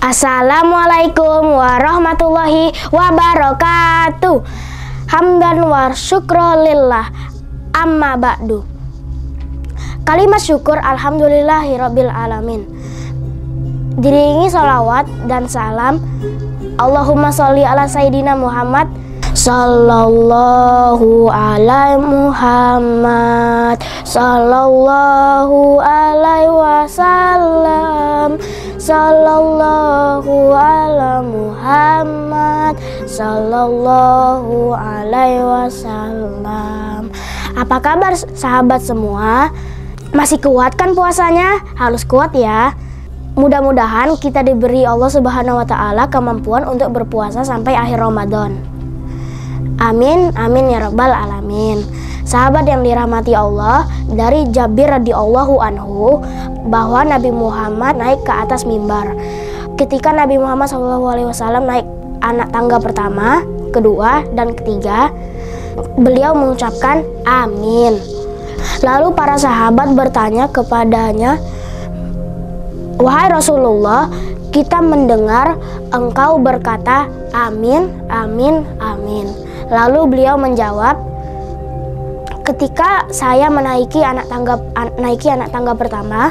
Assalamualaikum warahmatullahi wabarakatuh. Hamdan wa syukrulillah, amma ba'du. Kalimat syukur alhamdulillahirabbil alamin. Diringi sholawat dan salam Allahumma sholli ala sayyidina Muhammad sallallahu alaihi Muhammad sallallahu alaihi wasallam sallallahu ala Muhammad sallallahu alaihi wasallam. Apa kabar sahabat semua? Masih kuat kan puasanya? Harus kuat ya. Mudah-mudahan kita diberi Allah Subhanahu wa taala kemampuan untuk berpuasa sampai akhir Ramadan. Amin, amin ya rabbal alamin. Sahabat yang dirahmati Allah, dari Jabir radhiyallahu anhu bahwa Nabi Muhammad naik ke atas mimbar. Ketika Nabi Muhammad SAW naik anak tangga pertama, kedua, dan ketiga, beliau mengucapkan amin. Lalu para sahabat bertanya kepadanya, "Wahai Rasulullah, kita mendengar engkau berkata amin, amin, amin." Lalu beliau menjawab, "Ketika saya menaiki anak tangga pertama,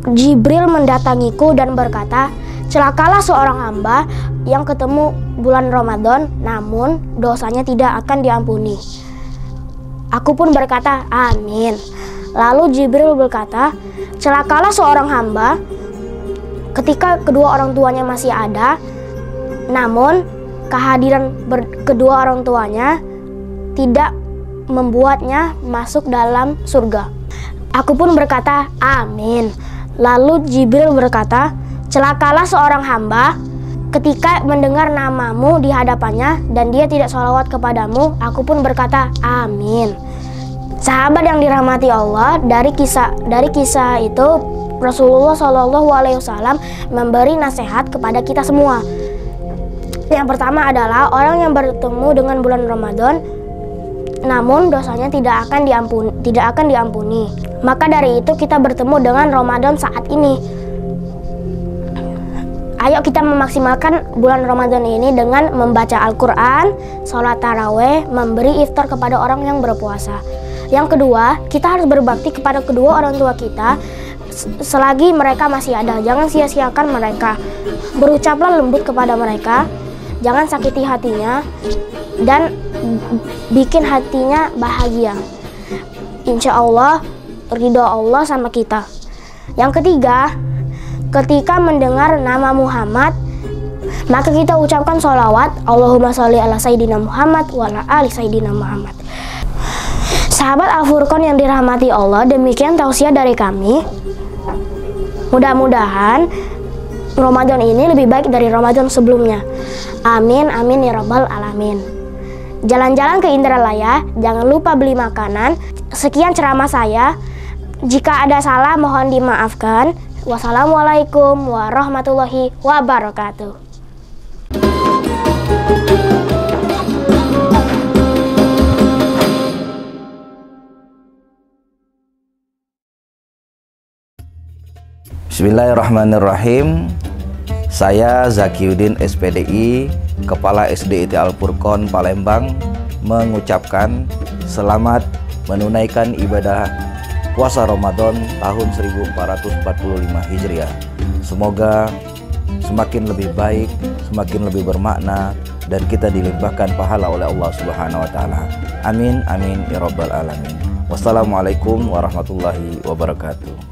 Jibril mendatangiku dan berkata, 'Celakalah seorang hamba yang ketemu bulan Ramadan namun dosanya tidak akan diampuni.' Aku pun berkata, 'Amin.' Lalu Jibril berkata, 'Celakalah seorang hamba ketika kedua orang tuanya masih ada, namun kehadiran kedua orang tuanya tidak membuatnya masuk dalam surga.' Aku pun berkata, 'Amin.' Lalu Jibril berkata, 'Celakalah seorang hamba ketika mendengar namamu di hadapannya dan dia tidak sholawat kepadamu.' Aku pun berkata, 'Amin.'" Sahabat yang dirahmati Allah, dari kisah itu Rasulullah SAW memberi nasihat kepada kita semua. Yang pertama adalah orang yang bertemu dengan bulan Ramadan namun dosanya tidak akan diampuni. Maka dari itu kita bertemu dengan Ramadan saat ini. Ayo kita memaksimalkan bulan Ramadan ini dengan membaca Al-Quran, sholat taraweh, memberi iftar kepada orang yang berpuasa. Yang kedua, kita harus berbakti kepada kedua orang tua kita selagi mereka masih ada. Jangan sia-siakan mereka. Berucaplah lembut kepada mereka, jangan sakiti hatinya, dan bikin hatinya bahagia. Insya Allah ridho Allah sama kita. Yang ketiga, ketika mendengar nama Muhammad, maka kita ucapkan sholawat Allahumma sholli ala sayyidina Muhammad wa ala ali sayyidina Muhammad. Sahabat Al-Furqan yang dirahmati Allah, demikian tausiah dari kami. Mudah-mudahan Ramadan ini lebih baik dari Ramadan sebelumnya. Amin, amin ya rabbal alamin. Jalan-jalan ke Indralaya, jangan lupa beli makanan. Sekian ceramah saya. Jika ada salah mohon dimaafkan. Wassalamualaikum warahmatullahi wabarakatuh. Bismillahirrahmanirrahim. Saya Zakiuddin SPDI, Kepala SDIT Al-Furqan Palembang, mengucapkan selamat menunaikan ibadah puasa Ramadan tahun 1445 Hijriah. Semoga semakin lebih baik, semakin lebih bermakna, dan kita dilimpahkan pahala oleh Allah Subhanahu wa taala. Amin, amin ya rabbal alamin. Wassalamualaikum warahmatullahi wabarakatuh.